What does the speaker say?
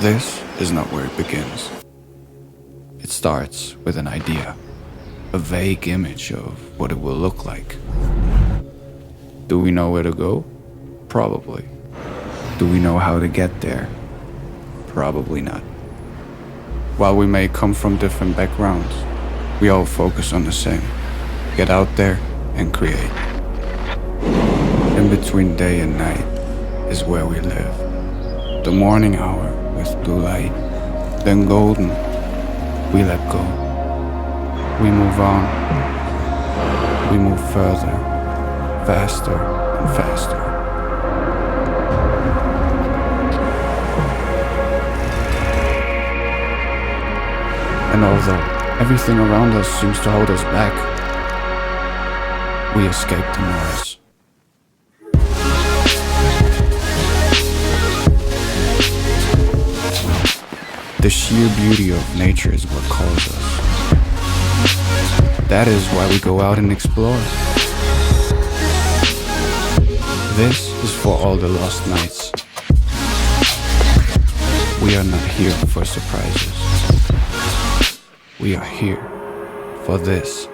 This is not where it begins. It starts with an idea, a vague image of what it will look like. Do we know where to go? Probably. Do we know how to get there? Probably not. While we may come from different backgrounds, we all focus on the same. Get out there and create. In between day and night is where we live. The morning hour with blue light, then golden, we let go. We move on. We move further, faster and faster. And although everything around us seems to hold us back, we escape the noise. The sheer beauty of nature is what calls us. That is why we go out and explore. This is for all the lost nights. We are not here for surprises. We are here for this.